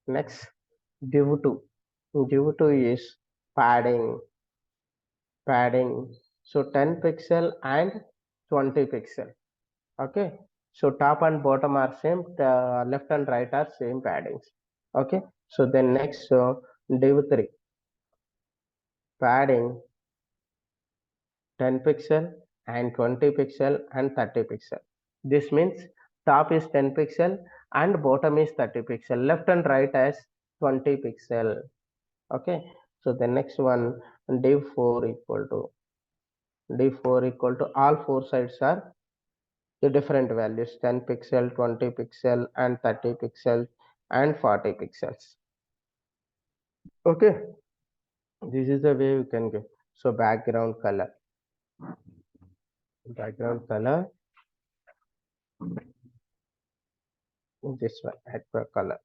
Next, div2. Div2 is padding. So 10 pixel and 20 pixel. Okay. So top and bottom are same. The left and right are same paddings. Okay. So then next, div3 padding 10 pixel and 20 pixel and 30 pixel. This means top is 10 pixel and bottom is 30 pixel. Left and right as 20 pixel. Okay. So the next one, div4 equal to all four sides are the different values, 10 pixel, 20 pixel and 30 pixels and 40 pixels. Okay, this is the way you can get. So background color this one, aqua color.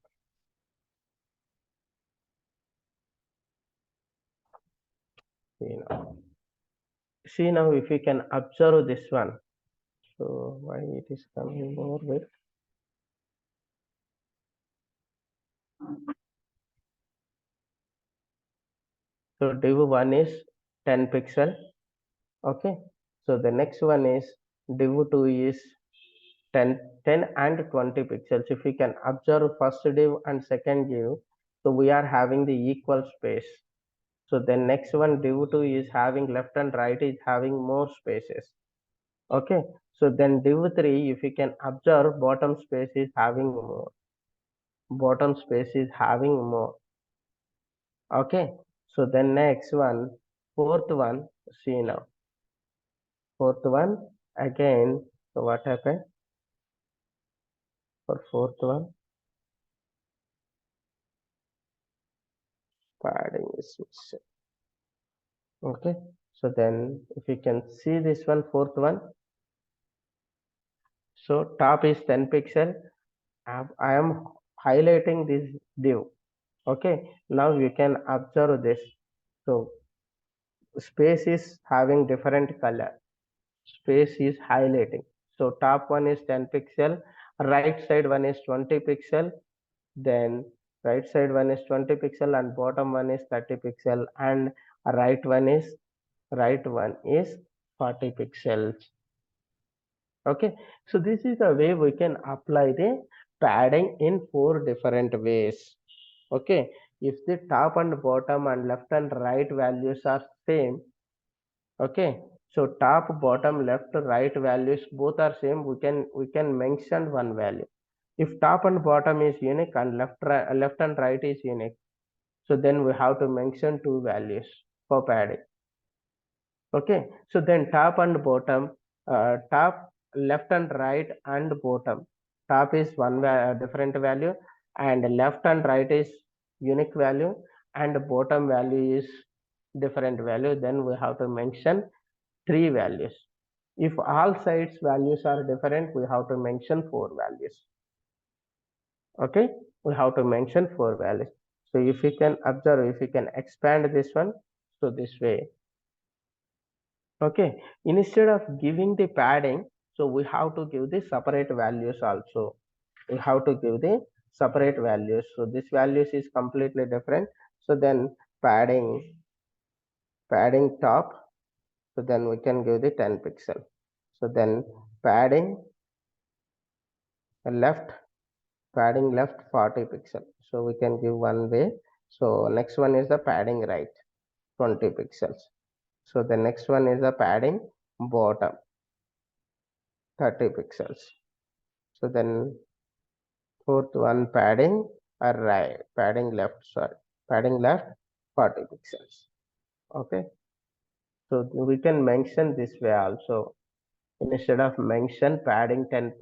See now if you can observe this one. So why it is coming more with. So div1 is 10 pixel. Okay, so the next one is div2 is 10 and 20 pixels. If we can observe first div and second div, so we are having the equal space. So then next one, div2 is having left and right is having more spaces. Okay, so then div3, if you can observe, bottom space is having more. Okay, so then next one, fourth one, see now. Fourth one, again, so what happened for fourth one? Padding is missing. Okay, so then if you can see this one, fourth one, so top is 10 pixel. I am highlighting this div. Okay, now you can observe this. So space is having different color. Space is highlighting. So top one is 10 pixel, right side one is 20 pixel, then right side one is 20 pixel and bottom one is 30 pixel and right one is 40 pixels. Okay, so this is the way we can apply the padding in 4 different ways. Okay, if the top and bottom and left and right values are same, okay, so top, bottom, left, right values both are same, we can mention one value. If top and bottom is unique and left and right is unique, so then we have to mention 2 values for padding. Okay, so then top and bottom, top, left and right and bottom, top is one different value and left and right is unique value and bottom value is different value, then we have to mention 3 values. If all sides values are different, we have to mention 4 values. Okay, we have to mention 4 values. So if you can observe, if you can expand this one, so this way. Okay, instead of giving the padding, so we have to give the separate values also. We have to give the separate values. So this values is completely different. So then padding top, so then we can give the 10 pixel. So then padding left 40 pixel. So we can give one way. So next one is the padding right 20 pixels. So the next one is the padding bottom 30 pixels. So then fourth one padding padding left 40 pixels. Okay, so we can mention this way also. Instead of mention padding 10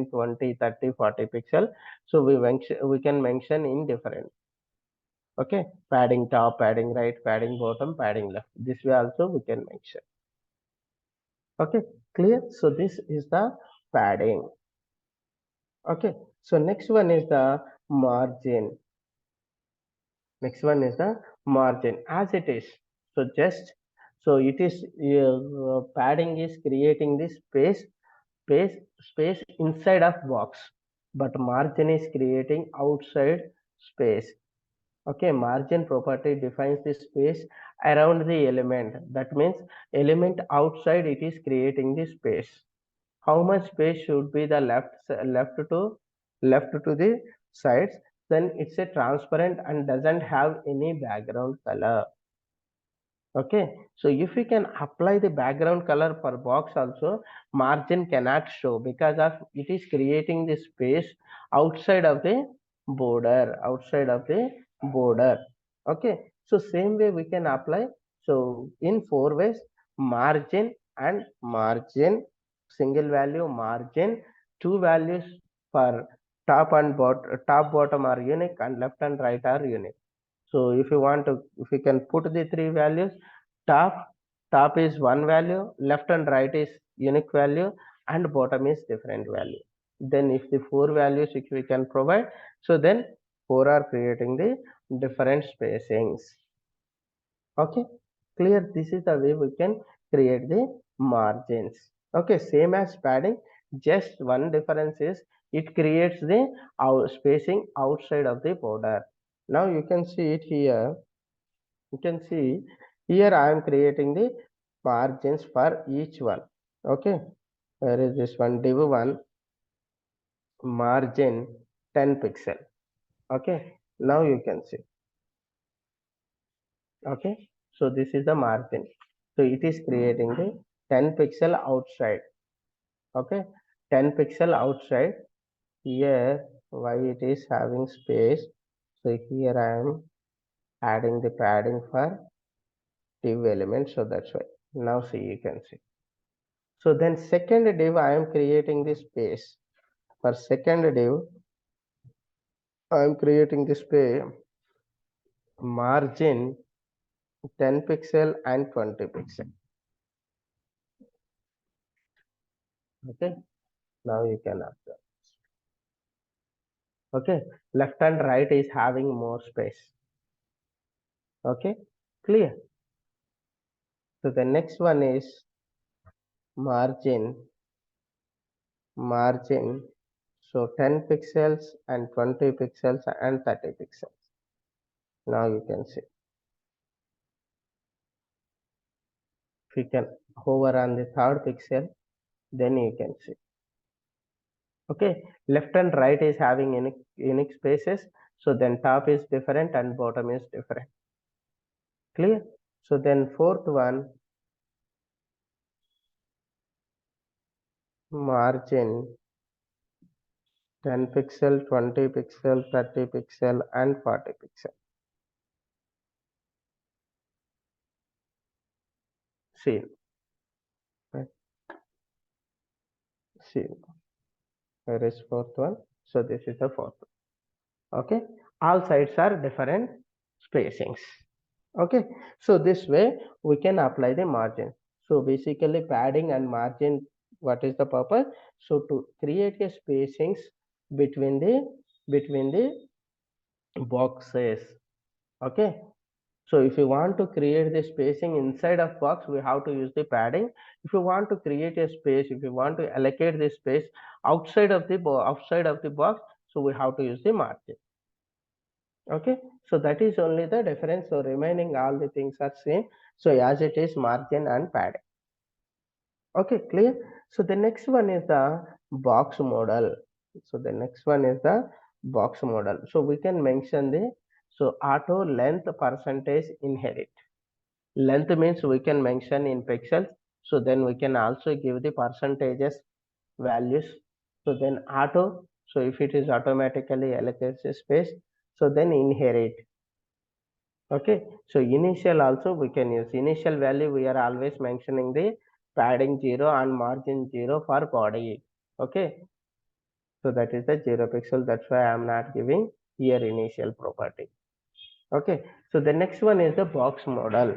20 30 40 pixel, so we can mention in different. Okay, padding top, padding right, padding bottom, padding left, this way also we can mention. Okay, clear? So this is the padding. Okay, so next one is the margin. Next one is the margin as it is. So just so it is padding is creating the space space inside of box, but margin is creating outside space. Okay, margin property defines the space around the element. That means element outside it is creating the space. How much space should be the left to the sides? Then it's a transparent and doesn't have any background color. Okay, so if we can apply the background color per box also, margin cannot show because of it is creating the space outside of the border. Okay, so same way we can apply. So in four ways, margin and margin, single value margin, two values for top bottom are unique and left and right are unique. So if you want to, if you can put the three values, top, top is one value, left and right is unique value, and bottom is different value. Then if the four values which we can provide, so then four are creating the different spacings. Okay, clear? This is the way we can create the margins. Okay, same as padding, just one difference is it creates the spacing outside of the border. Now you can see it here. You can see here I am creating the margins for each one. Okay, where is this one? Div 1 margin 10 pixel. Okay, now you can see. Okay, so this is the margin. So it is creating the 10 pixel outside. Okay, 10 pixel outside. Here, why it is having space? So here I am adding the padding for div element. So that's why. Now see, you can see. So then second div I am creating the space. For second div I am creating the space margin 10 pixel and 20 pixel. Okay, now you can observe. Okay, left and right is having more space. Okay, clear? So the next one is margin. So 10 pixels and 20 pixels and 30 pixels. Now you can see. If you can hover on the third pixel, then you can see. Okay, left and right is having unique spaces. So then top is different and bottom is different. Clear? So then fourth one, margin 10 pixel, 20 pixel, 30 pixel and 40 pixel. See, right? See, where is fourth one? So this is the fourth one. Okay, all sides are different spacings. Okay, so this way we can apply the margin. So basically padding and margin, what is the purpose? So to create a spacings between the boxes. Okay, so if you want to create the spacing inside of box, we have to use the padding. If you want to create a space, if you want to allocate the space outside of the box, so we have to use the margin. Okay, so that is only the difference. So remaining all the things are same. So as it is margin and padding. Okay, clear? So the next one is the box model. So the next one is the box model. So we can mention the auto length percentage inherit. Length means we can mention in pixels. So then we can also give the percentages values. So then auto. So if it is automatically allocates a space, so then inherit. Okay, so initial also we can use initial value. We are always mentioning the padding 0 and margin 0 for body. Okay, so that is the 0 pixel. That's why I am not giving here initial property. Okay, so the next one is the box model.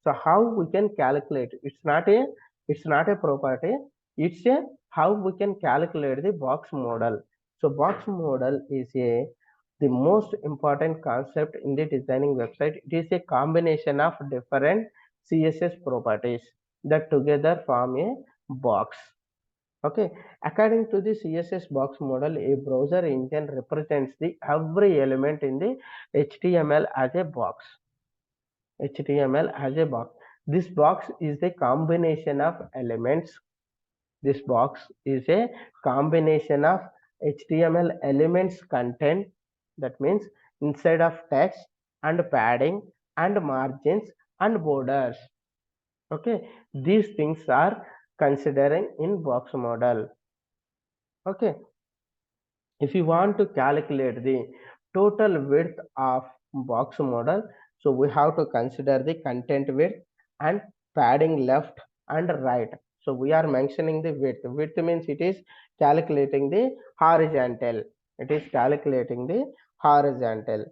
So how we can calculate? It's not a property. It's a how we can calculate the box model. So box model is a the most important concept in the designing website. It is a combination of different CSS properties that together form a box. Okay, according to the CSS box model, a browser engine represents the every element in the HTML as a box. HTML as a box. This box is a combination of elements. This box is a combination of HTML elements content, that means inside of text and padding and margins and borders. Okay, these things are considering in box model. Okay, if you want to calculate the total width of box model, so we have to consider the content width and padding left and right. So we are mentioning the width means it is calculating the horizontal, it is calculating the horizontal.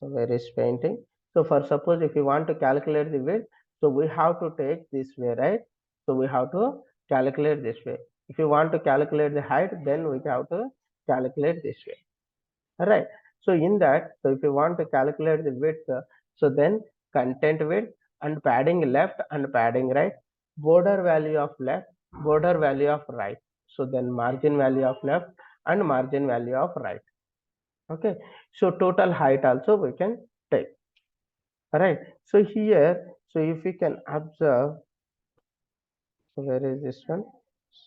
So where is painting? So for suppose if you want to calculate the width, so we have to take this way, right? So we have to calculate this way. If you want to calculate the height, then we have to calculate this way. All right. So in that, so if you want to calculate the width, so then content width and padding left and padding right, border value of left, border value of right. So then margin value of left and margin value of right. Okay. So total height also we can take. All right. So here, so if we can observe, so where is this one?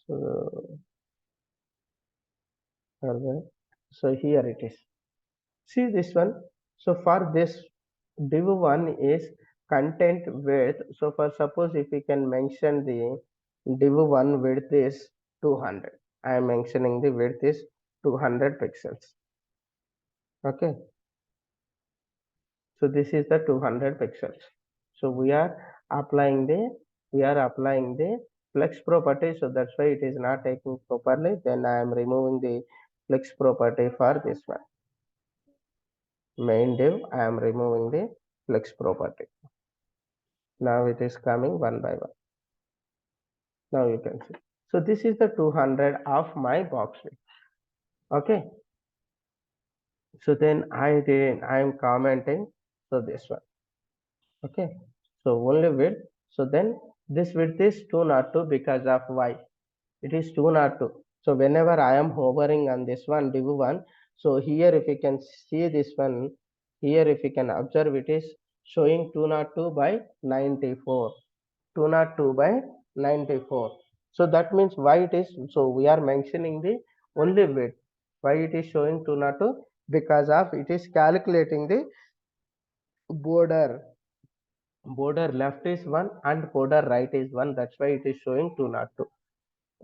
So, so here it is. See this one. So for this div one is content width. So for suppose if we can mention the div one width is 200. I am mentioning the width is 200 pixels. Okay. So this is the 200 pixels. So we are applying the flex property. So that's why it is not taking properly. Then I am removing the flex property for this one. Main div, I am removing the flex property. Now it is coming one by one. Now you can see. So this is the 200 of my box width. Okay. So then I am commenting. So this one. Okay. So only width. So then this width is 202 because of y. It is 202. So whenever I am hovering on this one div one, so here if you can see this one, here if you can observe, it is showing 202 by 94. 202 by 94. So that means why it is, so we are mentioning the only width. Why it is showing 202? Because of it is calculating the border. Border left is 1 and border right is 1. That's why it is showing 202.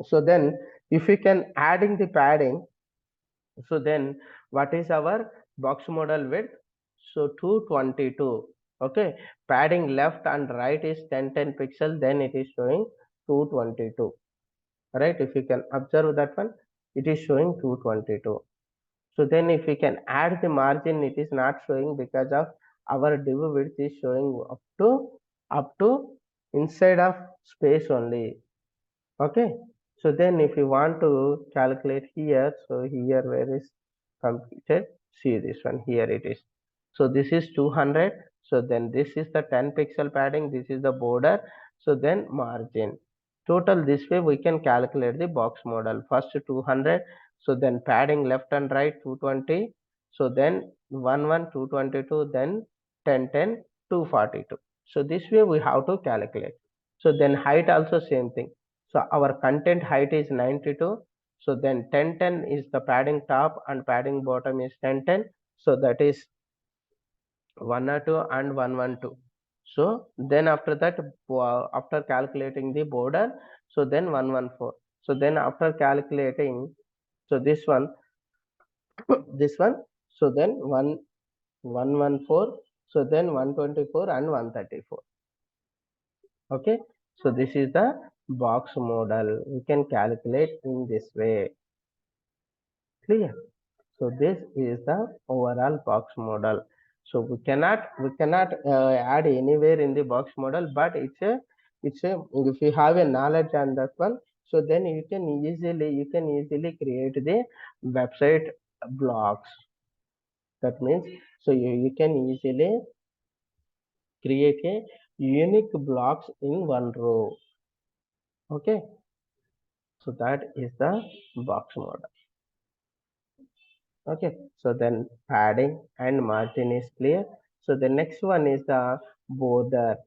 So then if we can adding the padding, so then what is our box model width? So 222. Okay, padding left and right is 10 pixel, then it is showing 222. Right, if you can observe that one, it is showing 222. So then if we can add the margin, it is not showing because of our div width is showing up to inside of space only. Okay, so then if you want to calculate here, so here where is completed, see this one, here it is. So this is 200. So then this is the 10 pixel padding, this is the border. So then margin total, this way we can calculate the box model. First 200, so then padding left and right 220, so then 11 222, then 10 10 242. So this way we have to calculate. So then height also same thing. So our content height is 92. So then 1010 is the padding top and padding bottom is 1010. So that is 102 and 112. So then after that, after calculating the border, so then 114. So then after calculating, so this one, this one, so then 114. So then 124 and 134. Okay. So this is the box model. We can calculate in this way. Clear? So this is the overall box model. So we cannot add anywhere in the box model, but it's a if you have a knowledge on that one, So then you can easily create the website blocks. That means, so you can easily create a unique blocks in one row. Okay, so that is the box model. Okay, so then padding and margin is clear. So the next one is the border.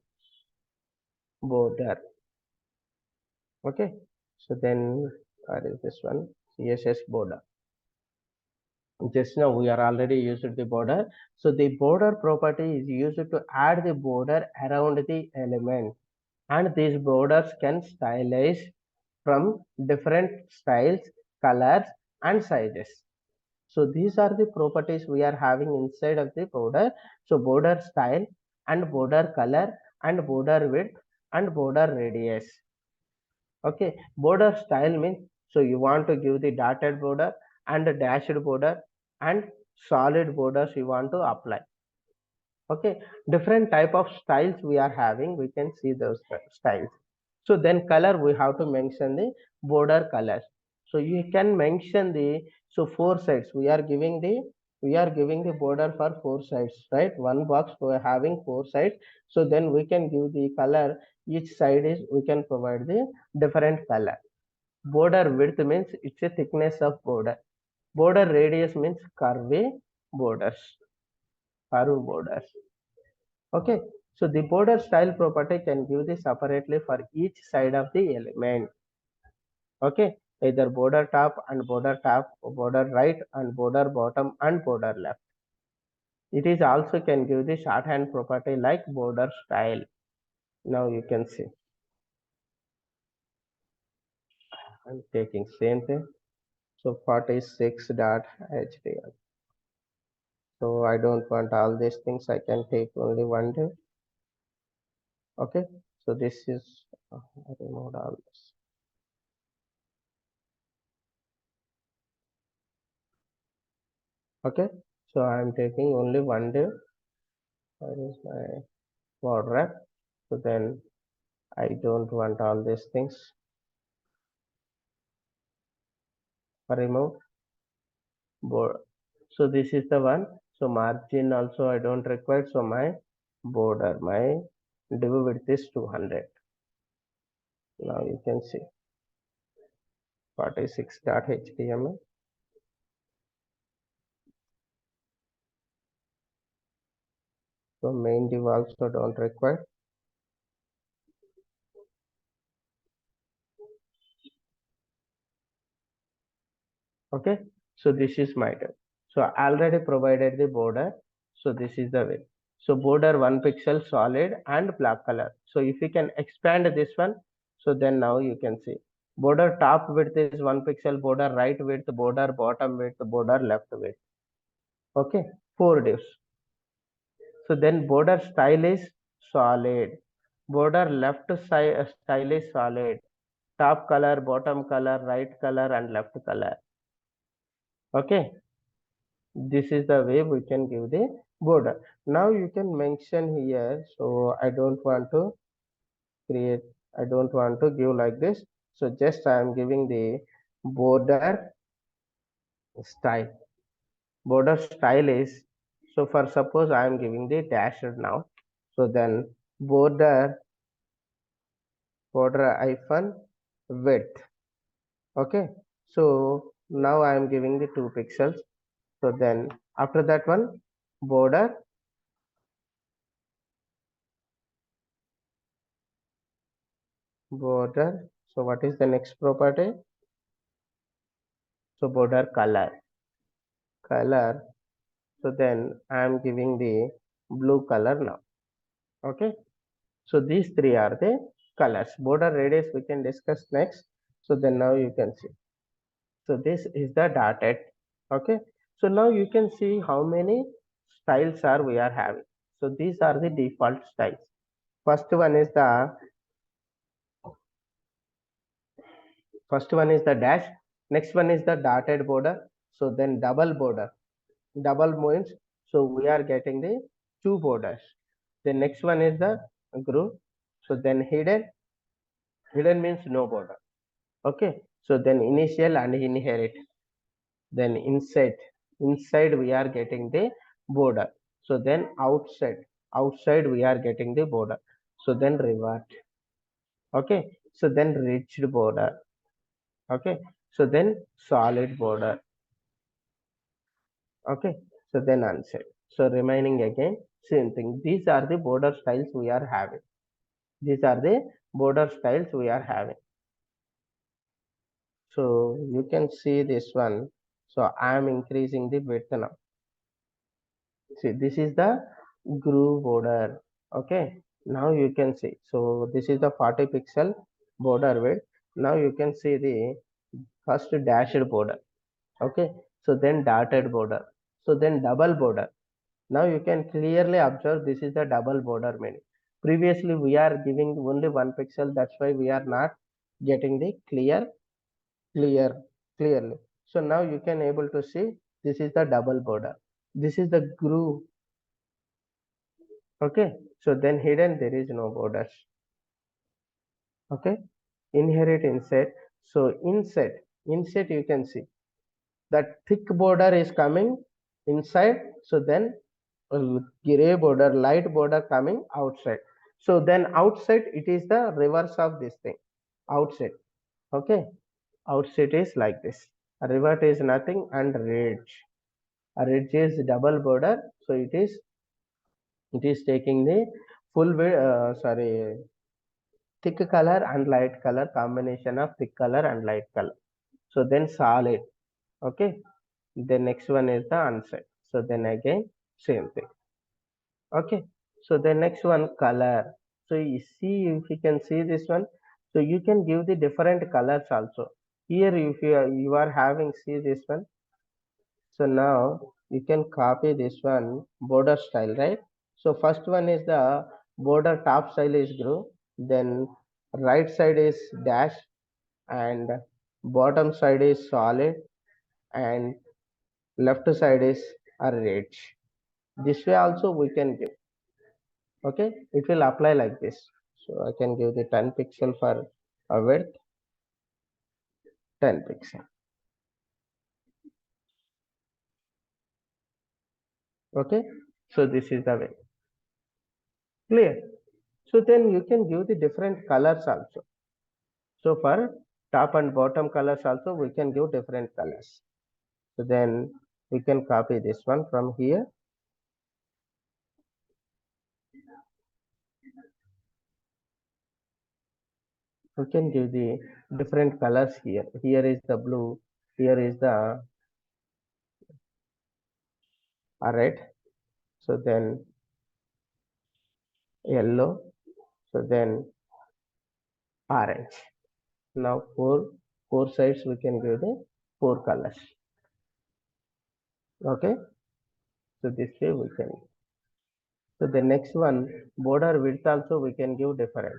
Okay, so then what is this one? CSS border. Just now we are already used the border. So the border property is used to add the border around the element, and these borders can stylize from different styles, colors, and sizes. So these are the properties we are having inside of the border. So border style and border color and border width and border radius. Okay, border style means, so you want to give the dotted border and the dashed border and solid borders you want to apply. Okay, different type of styles we are having, we can see those styles. So then color, we have to mention the border colors. So you can mention the, so four sides we are giving the border for four sides, right? One box we are having four sides. So then we can give the color, each side is we can provide the different color. Border width means it's a thickness of border. Border radius means curve borders. Okay, so the border style property can give this separately for each side of the element. Okay, either border top, border right and border bottom and border left. It is also can give the shorthand property like border style. Now you can see I'm taking same thing. So 46.html. So I don't want all these things. I can take only one day. Okay, so this is remove all this. Okay, so I am taking only one day. Where is my border? So then I don't want all these things. Remove border. So this is the one. So margin also I don't require. So my border, my div width is 200. Now you can see 46.html. So main div also don't require. Okay, so this is my div. So I already provided the border. So this is the width. So border 1 pixel solid and black color. So if you can expand this one, so then now you can see border top width is 1 pixel, border right width, border bottom width, border left width. Okay, four divs. So then border style is solid, border left side style is solid, top color, bottom color, right color, and left color. Okay, this is the way we can give the border. Now you can mention here, so create I don't want to give like this. So just I am giving the border style. Border style is, so for suppose I am giving the dashed now. So then border hyphen width. Okay, so now I am giving the 2 pixels. So then after that one, border border. So what is the next property? So border color. So then I am giving the blue color now. Okay, so these three are the colors. Border radius we can discuss next. So then now you can see, so this is the dotted. Okay, so now you can see how many styles are we are having. So these are the default styles. First one is the dash. Next one is the dotted border. So then double border. Double means, so we are getting the two borders. The next one is the group. So then hidden means no border. Okay, so then initial and inherit, then inside we are getting the border. So then outside we are getting the border. So then revert. Okay, so then rigid border. Okay, so then solid border. Okay, so then unset. So remaining again same thing. These are the border styles we are having. These are the border styles we are having. So you can see this one. So I am increasing the width now. See, this is the groove border. Okay, now you can see. So this is the 40 pixel border width. Now you can see the first dashed border. Okay, so then dotted border. So then double border. Now you can clearly observe this is the double border meaning. Previously we are giving only 1 pixel. That's why we are not getting the clear clearly. So now you can able to see this is the double border. This is the groove. Okay, so then hidden there is no borders. Okay, inherit inset. So inset you can see that thick border is coming inside. So then gray border, light border coming outside. So then outside it is the reverse of this thing, outside. Okay, outside is like this. A revert is nothing, and ridge, a ridge is double border. So it is taking the full sorry, thick color and light color, combination of thick color and light color. So then solid. Okay, the next one is the unset. So then again same thing. Okay, so the next one color. So you see, if you can see this one, so you can give the different colors also. Here if you are having, see this one. So now you can copy this one border style, right? So first one is the border top style is groove, then right side is dash, and bottom side is solid, and left side is a ridge. This way also we can give. Okay, it will apply like this. So I can give the 10 pixel for a width, 10 pixel. Okay, so this is the way. Clear? So then you can give the different colors also. So for top and bottom colors also we can give different colors. So then we can copy this one from here. We can give the different colors here. Here is the blue, here is the red, so then yellow, so then orange. Now four sides we can give the four colors. Okay, so this way we can. So the next one, border width also we can give different.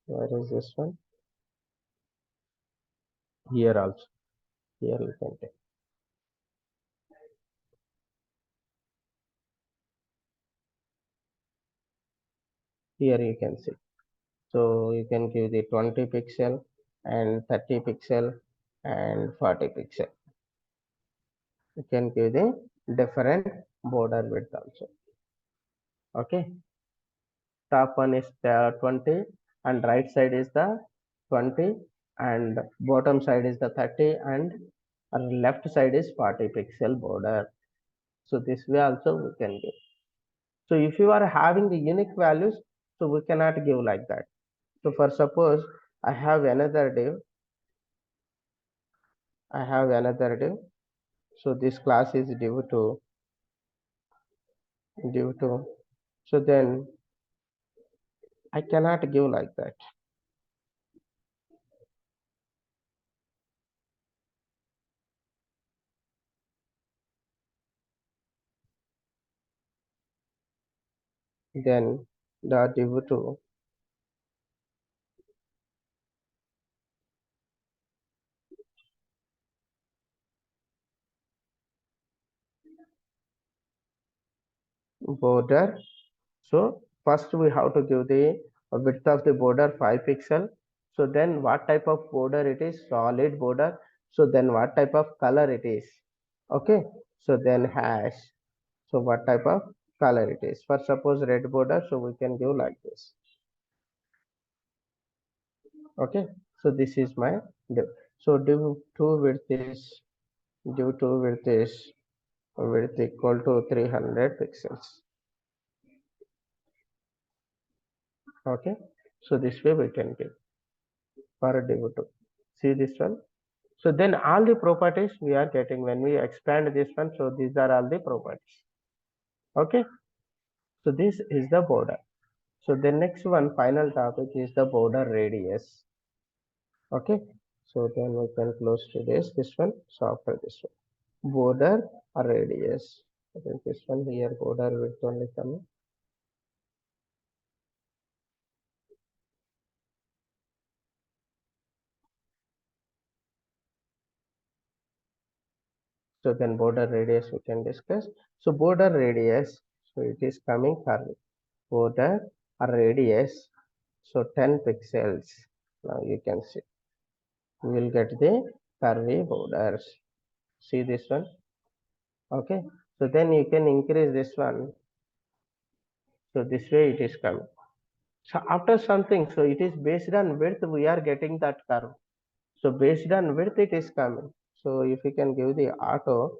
Where is this one? Here also. Here we can take. Here you can see. So you can give the 20 pixel and 30 pixel and 40 pixel. You can give the different border width also. Okay, top one is 20 and right side is the 20 and bottom side is the 30 and left side is 40 pixel border. So this way also we can give. So if you are having the unique values, so we cannot give like that. So for suppose I have another div, I have another div. So this class is div2. So then I cannot give like that. Then the div2 border. So first we have to give the width of the border 5 pixel. So then what type of border it is? Solid border. So then what type of color it is? Okay. So then hash. So what type of color it is? For suppose red border, so we can give like this. Okay. So this is my div. So div2 width equal to 300 pixels. Okay. So this way we can give for a div2. See this one. So then all the properties we are getting when we expand this one. So these are all the properties. Okay. So this is the border. So the next one, final topic is the border radius. Okay. So then we can close to this one. So after this one, border radius. I think this one here border width only coming. So then border radius we can discuss. So border radius. So it is coming curvy. Border radius. So 10 pixels. Now you can see. We will get the curvy borders. See this one. Okay. So then you can increase this one. So this way it is coming. So after something, so it is based on width, we are getting that curve. So based on width, it is coming. So if you can give the auto,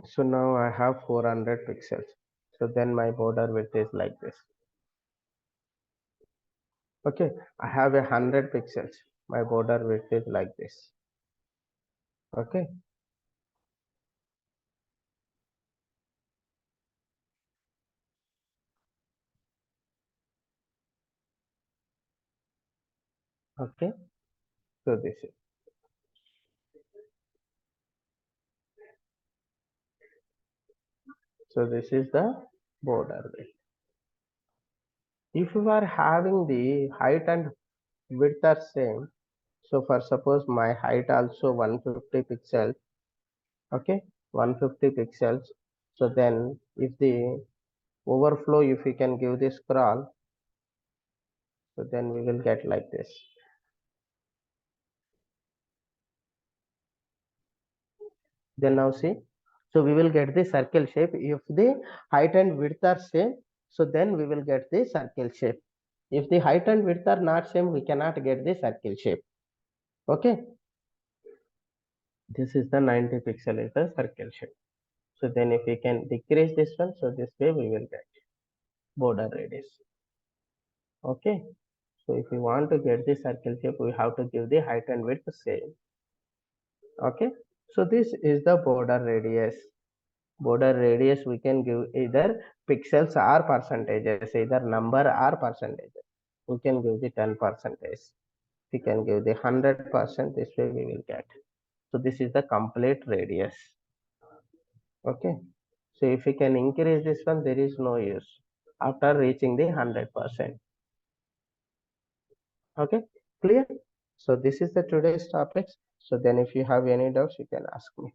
so now I have 400 pixels. So then my border width is like this. Okay, I have 100 pixels. My border width is like this. Okay, okay. So this is the border width. If you are having the height and width are same, so for suppose my height also 150 pixels, okay, 150 pixels. So then if the overflow, if we can give this scroll, so then we will get like this. Then now see, so we will get the circle shape. If the height and width are same, so then we will get the circle shape. If the height and width are not same, we cannot get the circle shape. Okay, this is the 90 pixel is the circle shape. So then if we can decrease this one, so this way we will get border radius. Okay, so if we want to get the circle shape, we have to give the height and width same. Okay, so this is the border radius. Border radius we can give either pixels or percentages, either number or percentage. We can give the 10 percentage. We can give the 100%. This way we will get. So this is the complete radius. Okay. So if we can increase this one, there is no use after reaching the 100%. Okay. Clear? So this is the today's topics. So then if you have any doubts, you can ask me.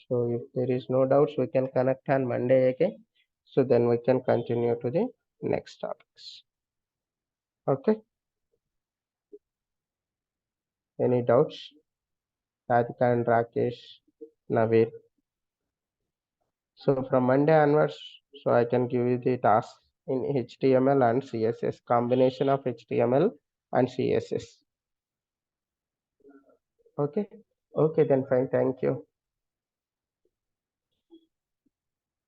So if there is no doubts, we can connect on Monday again. So then we can continue to the next topics. Okay. Any doubts? Radhika and Rakesh, Navir. So from Monday onwards, so I can give you the task in HTML and CSS, combination of HTML and CSS. Okay. Okay, then fine. Thank you.